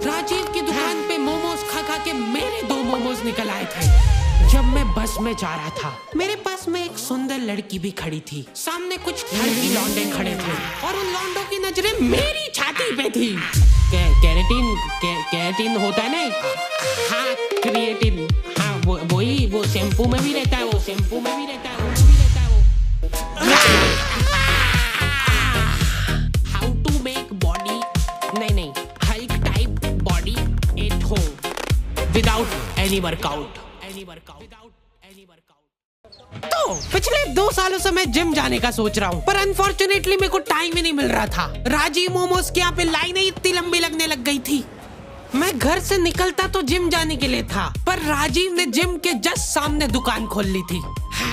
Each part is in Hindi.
राजीव की दुकान पे मोमोज खा खा के मेरे 2 मोमोज निकल आए थे। जब मैं बस में जा रहा था, मेरे पास में एक सुंदर लड़की भी खड़ी थी। सामने कुछ लड़की लौंडे खड़े थे और उन लौंडों की नजरें मेरी छाती पे थी। कैरेटीन होता है ना? हाँ, क्रिएटिन। हाँ, वही वो शैम्पू में भी रहता है, वो शैम्पू में भी रहता है, वो भी रहता है वो। हाउ टू मेक बॉडी, नहीं, hulk type body at home without any workout. तो पिछले 2 सालों से मैं जिम जाने का सोच रहा हूँ, पर अनफॉर्चुनेटली मेरे को टाइम ही नहीं मिल रहा था। राजीव मोमोज के यहाँ पे लाइनें इतनी लंबी लगने लग गई थी। मैं घर से निकलता तो जिम जाने के लिए था, पर राजीव ने जिम के जस्ट सामने दुकान खोल ली थी।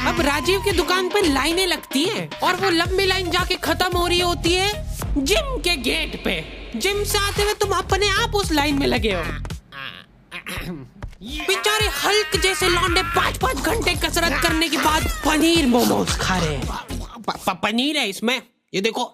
अब राजीव की दुकान पे लाइनें लगती हैं और वो लंबी लाइन जाके खत्म हो रही होती है जिम के गेट पे। जिम से आते हुए तुम अपने आप उस लाइन में लगे हो। बेचारे हल्क जैसे लौंडे 5-5 घंटे कसरत करने के बाद पनीर मोमोज खा रहे हैं। पनीर है इसमें, ये देखो,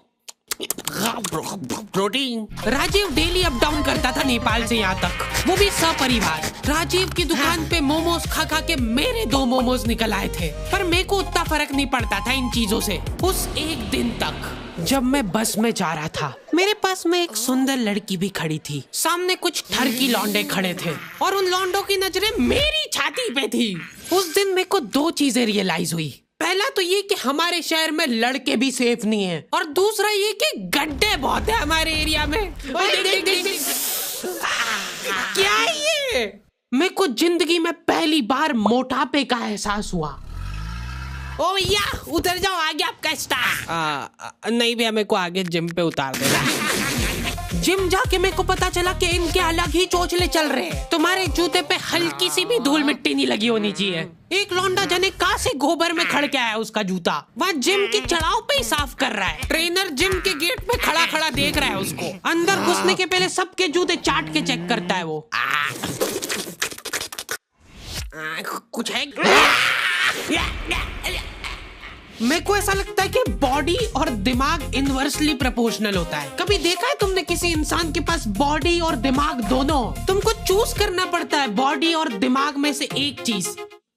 protein. Rajiv daily up down करता था नेपाल से यहाँ तक, वो भी सपरिवार। राजीव की दुकान पे मोमोज खा खा के मेरे 2 मोमोज निकल आए थे, पर मेरे को उतना फर्क नहीं पड़ता था इन चीजों से। उस एक दिन तक जब मैं बस में जा रहा था, मेरे पास में एक सुंदर लड़की भी खड़ी थी। सामने कुछ ठरकी लौंडे खड़े थे और उन लौंडों की नजरें मेरी छाती पे थी। उस दिन मेरे को 2 चीजें रियलाइज हुई। पहला तो ये कि हमारे शहर में लड़के भी सेफ नहीं है, और दूसरा ये कि गड्ढे बहुत है हमारे एरिया में। देख। क्या है ये? मेरे को जिंदगी में पहली बार मोटापे का एहसास हुआ। ओ भैया उतर जाओ, आगे आपका स्टार। नहीं भैया, मेरे को आगे जिम पे उतार देना। जिम जाके मेरे को पता चला कि इनके अलग ही चोचले चल रहे हैं। तुम्हारे जूते पे हल्की सी भी धूल मिट्टी नहीं लगी होनी चाहिए। एक लौंडा जने कहाँ से गोबर में खड़ के आया उसका जूता, वहाँ जिम की चढ़ाव पे ही साफ कर रहा है। ट्रेनर जिम के गेट पे खड़ा खड़ा देख रहा है उसको। अंदर घुसने के पहले सबके जूते चाट के चेक करता है वो। कुछ है? मेरे को ऐसा लगता है कि बॉडी और दिमाग इनवर्सली प्रोपोर्शनल होता है। कभी देखा है तुमने किसी इंसान के पास बॉडी और दिमाग दोनों? तुमको चूज करना पड़ता है बॉडी और दिमाग में से एक चीज,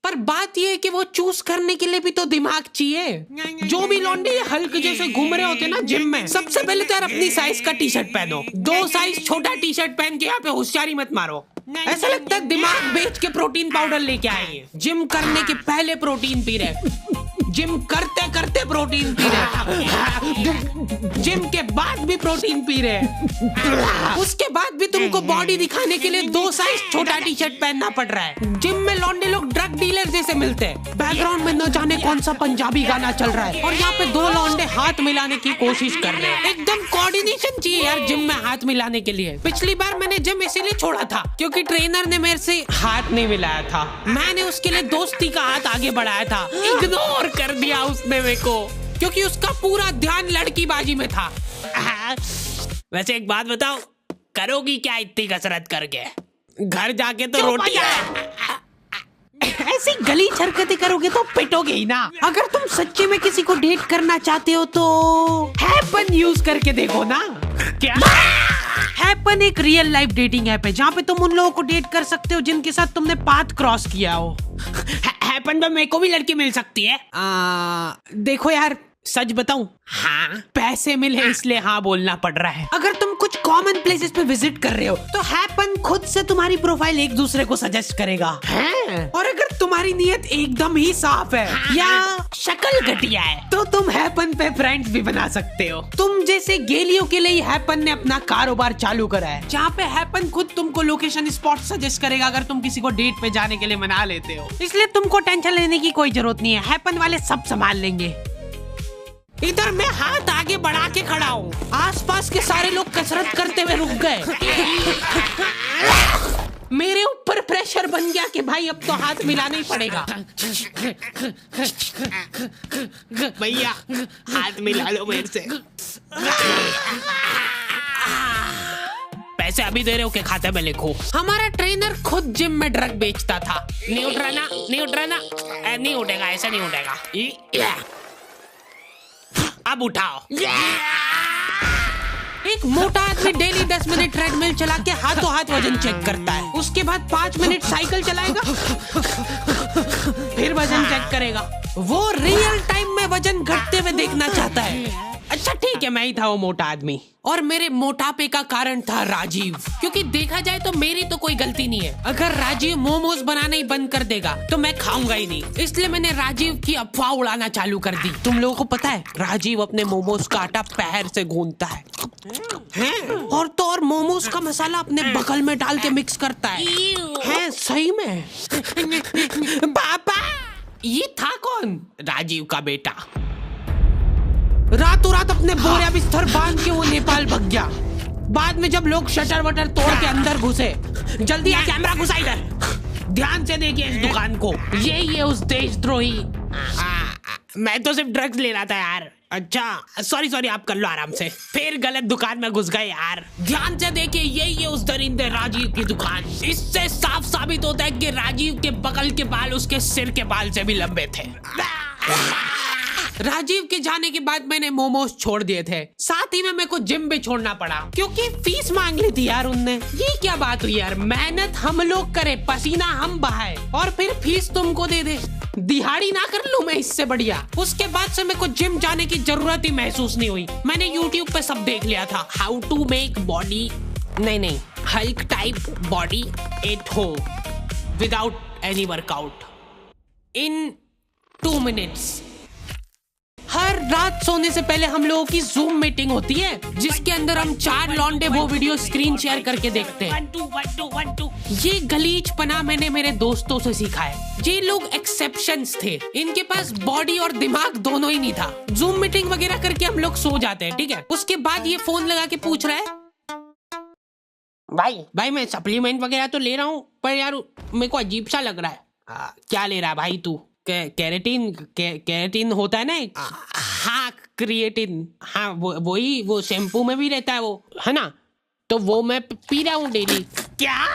पर बात ये है कि वो चूज करने के लिए भी तो दिमाग चाहिए। जो भी लौंडे हल्क जैसे घूम रहे होते ना जिम में, सबसे पहले तो यार अपनी साइज का टी शर्ट पहनो। 2 साइज छोटा टी शर्ट पहन के यहाँ पे होशियारी मत मारो। ऐसा लगता है दिमाग बेच के प्रोटीन पाउडर लेके आए हैं। जिम करने के पहले प्रोटीन पी रहे, जिम करते करते प्रोटीन पी रहे, जिम के बाद भी प्रोटीन पी रहे, उसके बाद भी तुमको बॉडी दिखाने के लिए 2 साइज छोटा टी शर्ट पहनना पड़ रहा है। जिम में लौंडे लोग ड्रग डीलर जैसे मिलते हैं। बैकग्राउंड में न जाने कौन सा पंजाबी गाना चल रहा है और यहाँ पे 2 लौंडे हाथ मिलाने की कोशिश कर रहे हैं। एकदम कोऑर्डिनेशन चाहिए यार जिम में हाथ मिलाने के लिए। पिछली बार मैंने जिम इसीलिए छोड़ा था क्योंकि ट्रेनर ने मेरे से हाथ नहीं मिलाया था। मैंने उसके लिए दोस्ती का हाथ आगे बढ़ाया था, इग्नोर कर दिया उसने मेरे को, क्योंकि उसका पूरा ध्यान लड़कीबाजी में था। वैसे एक बात बताओ, करोगी क्या इतनी कसरत करके? घर जाके तो रोटी ऐसी गली हरकतें करोगे तो पिटोगे ही ना। अगर तुम सच्चे में किसी को डेट करना चाहते हो तो हैपन यूज करके देखो ना। क्या? हैपन एक रियल लाइफ डेटिंग ऐप है जहाँ पे तुम उन लोगों को डेट कर सकते हो जिनके साथ तुमने पाथ क्रॉस किया हो। हैपन पे मेरे को भी लड़की मिल सकती है। देखो यार, सच बताऊं, हाँ पैसे मिले इसलिए हाँ बोलना पड़ रहा है। अगर तुम कुछ कॉमन प्लेसेस पे विजिट कर रहे हो तो हैपन खुद से तुम्हारी प्रोफाइल एक दूसरे को सजेस्ट करेगा। और अगर तुम्हारी नीयत एकदम ही साफ है या शक्ल घटिया है तो तुम हैपन पे फ्रेंड्स भी बना सकते हो। तुम जैसे गेलियों के लिए हैपन ने अपना कारोबार चालू करा है, जहाँ पे हैपन खुद तुमको लोकेशन स्पॉट सजेस्ट करेगा अगर तुम किसी को डेट पे जाने के लिए मना लेते हो। इसलिए तुमको टेंशन लेने की कोई जरूरत नहीं है, हैपन वाले सब संभाल लेंगे। इधर मैं हाथ आगे बढ़ा के खड़ा हूँ, आसपास के सारे लोग कसरत करते हुए रुक गए। मेरे ऊपर प्रेशर बन गया कि भाई अब तो हाथ मिलाना ही पड़ेगा। भैया हाथ मिला लो मेरे से। पैसे अभी दे रहे हो के खाते में लिखो। हमारा ट्रेनर खुद जिम में ड्रग बेचता था। नहीं उठ रहा ना, नहीं उठ रहा ना, नहीं उठेगा, ऐसा नहीं उठेगा। अब उठाओ। एक एक मोटा आदमी डेली 10 मिनट ट्रेडमिल चला के हाथों हाथ वजन चेक करता है, उसके बाद 5 मिनट साइकिल चलाएगा, फिर वजन चेक करेगा। वो रियल टाइम में वजन घटते हुए देखना चाहता है। अच्छा ठीक है, मैं ही था वो मोटा आदमी, और मेरे मोटापे का कारण था राजीव। क्योंकि देखा जाए तो मेरी तो कोई गलती नहीं है। अगर राजीव मोमोज बनाना ही बंद कर देगा तो मैं खाऊंगा ही नहीं, इसलिए मैंने राजीव की अफवाह उड़ाना चालू कर दी। तुम लोगों को पता है राजीव अपने मोमोज का आटा पैर से गूंथता है और तो और मोमोज का मसाला अपने बगल में डाल के मिक्स करता है सही में। पापा, ये था कौन? राजीव का बेटा। रातों रात अपने बोरिया बिस्तर बांध के वो नेपाल भाग गया। बाद में जब लोग शटर वटर तोड़ के अंदर घुसे, जल्दी आ कैमरा घुसा इधर, ध्यान से देखिए इस दुकान को, ये उस देशद्रोही। मैं तो सिर्फ ड्रग्स ले रहा था यार। अच्छा सॉरी, आप कर लो आराम से। फिर गलत दुकान में घुस गए यार। ध्यान से देखिए, ये उस दरिंदे राजीव की दुकान। इससे साफ साबित होता है कि राजीव के बगल के बाल उसके सिर के बाल से भी लंबे थे। राजीव के जाने के बाद मैंने मोमोज छोड़ दिए थे, साथ ही में मेरे को जिम भी छोड़ना पड़ा क्योंकि फीस मांग ली थी यार उनने। ये क्या बात हुई यार, मेहनत हम लोग करे, पसीना हम बहाए और फिर फीस तुमको दे दे। दिहाड़ी ना कर लूं मैं इससे बढ़िया। उसके बाद से मेरे को जिम जाने की जरूरत ही महसूस नहीं हुई। मैंने यूट्यूब पे सब देख लिया था, हाउ टू मेक बॉडी नहीं hulk type body at home without any workout in 2 minutes. हर रात सोने से पहले हम लोगों की जूम मीटिंग होती है जिसके अंदर हम 4 लौंडे वो वीडियो स्क्रीन शेयर करके देखते हैं। 1 2 ये गलीचपना मैंने मेरे दोस्तों से सीखा है। ये लोग एक्सेप्शंस थे, इनके पास बॉडी और दिमाग दोनों ही नहीं था। जूम मीटिंग वगैरह करके हम लोग सो जाते हैं, ठीक है। उसके बाद ये फोन लगा के पूछ रहा है, भाई मैं सप्लीमेंट वगैरह तो ले रहा हूँ पर यार मेरे को अजीब सा लग रहा है। क्या ले रहा है भाई तू? कैरेटीन होता है ना। हाँ क्रिएटिन, हाँ वही वो शैम्पू में भी रहता है वो, है ना, तो वो मैं पी रहा हूँ डेली। क्या?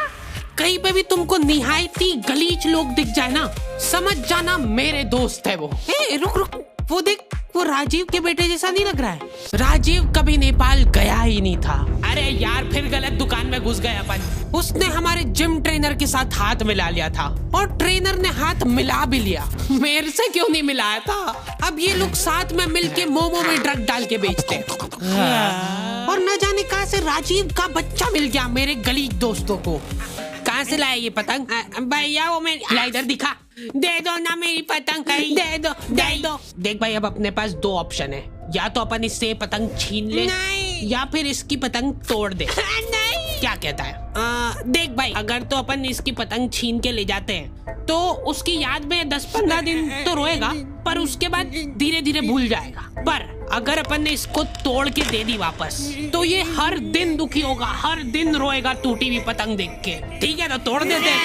कहीं पे भी तुमको निहायती गलीच लोग दिख जाए ना, समझ जाना मेरे दोस्त है वो। रुक, वो देख, वो राजीव के बेटे जैसा नहीं लग रहा है? राजीव कभी नेपाल गया ही नहीं था। अरे यार फिर गलत दुकान में घुस गए अपन। उसने हमारे जिम ट्रेनर के साथ हाथ मिला लिया था और ट्रेनर ने हाथ मिला भी लिया। मेरे से क्यों नहीं मिलाया था? अब ये लोग साथ में मिलके मोमो में ड्रग डाल के बेचते हैं। और न जाने कहां से राजीव का बच्चा मिल गया मेरे गलीच दोस्तों को। कहां से लाया ये पतंग? भैया वो मेरी, ला इधर दिखा, दे दो ना मेरी पतंग, दे दो। देख भाई, अब अपने पास 2 ऑप्शन है, या तो अपन इससे पतंग छीन ले या फिर इसकी पतंग तोड़ दे। नहीं। क्या कहता है? देख भाई, अगर तो अपन इसकी पतंग छीन के ले जाते हैं तो उसकी याद में 10-15 दिन तो रोएगा, पर उसके बाद धीरे धीरे भूल जाएगा। पर अगर अपन ने इसको तोड़ के दे दी वापस तो ये हर दिन दुखी होगा, हर दिन रोएगा टूटी हुई पतंग देख के। ठीक है, तो तोड़ देते हैं।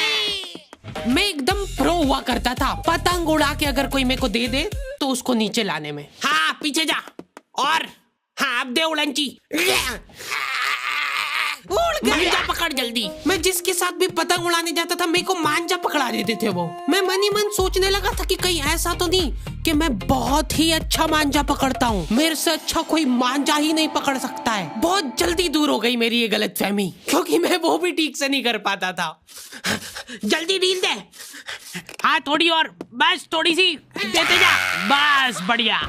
मैं एकदम प्रो हुआ करता था पतंग उड़ा के, अगर कोई मेरे को दे दे तो उसको नीचे लाने में। हाँ पीछे जा, और हाँ अब दे उड़ंची, मांझा पकड़ जल्दी। मैं जिसके साथ भी पतंग उड़ाने जाता था मेरे को मांझा पकड़ा देते थे वो। मैं मन ही मन सोचने लगा था कि कहीं ऐसा तो नहीं कि मैं बहुत ही अच्छा मांझा पकड़ता हूँ, मेरे से अच्छा कोई मांझा ही नहीं पकड़ सकता है। बहुत जल्दी दूर हो गई मेरी ये गलतफहमी, क्योंकि मैं वो भी ठीक से नहीं कर पाता था। जल्दी डील दे। हाँ थोड़ी और, बस थोड़ी सी देते जा, बस बढ़िया।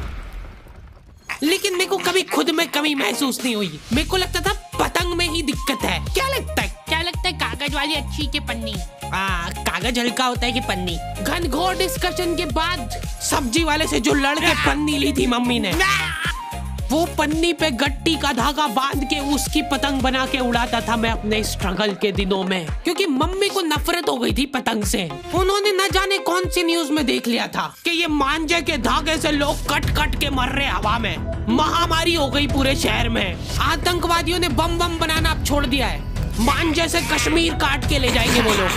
लेकिन मेरे को कभी खुद में कमी महसूस नहीं हुई। मेरे को लगता था पतंग में ही दिक्कत है। क्या लगता है कागज वाली अच्छी के पन्नी? कागज हल्का होता है कि पन्नी? घनघोर डिस्कशन के बाद सब्जी वाले से जो लड़ के पन्नी ली थी मम्मी ने, वो पन्नी पे गट्टी का धागा बांध के उसकी पतंग बना के उड़ाता था मैं अपने स्ट्रगल के दिनों में, क्योंकि मम्मी को नफरत हो गई थी पतंग से। उन्होंने न जाने कौन सी न्यूज में देख लिया था कि ये मांझे के धागे से लोग कट कट के मर रहे हवा में। महामारी हो गई पूरे शहर में। आतंकवादियों ने बम बनाना अब छोड़ दिया है। मांझे से कश्मीर काट के ले जाएंगे वो लोग।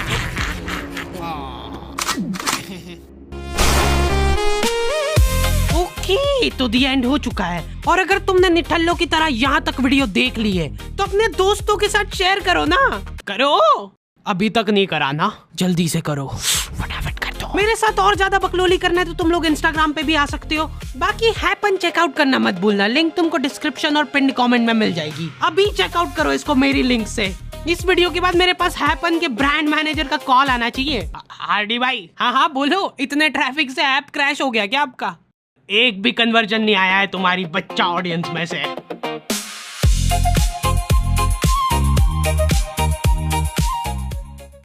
तो दी एंड हो चुका है, और अगर तुमने निठल्लों की तरह यहाँ तक वीडियो देख ली है तो अपने दोस्तों के साथ शेयर करो ना। करो, अभी तक नहीं करा ना, जल्दी से करो, फटाफट कर दो। मेरे साथ और ज्यादा बकलोली करना है तो तुम लोग इंस्टाग्राम पे भी आ सकते हो। बाकी हैपन चेकआउट करना मत भूलना, लिंक तुमको डिस्क्रिप्शन और पिन कमेंट में मिल जाएगी। अभी चेकआउट करो इसको मेरी लिंक से। इस वीडियो के बाद मेरे पास हैपन के ब्रांड मैनेजर का कॉल आना चाहिए। हार्डी भाई, हाँ बोलो, इतने ट्रैफिक से ऐप क्रैश हो गया क्या आपका? एक भी कन्वर्जन नहीं आया है तुम्हारी बच्चा ऑडियंस में से।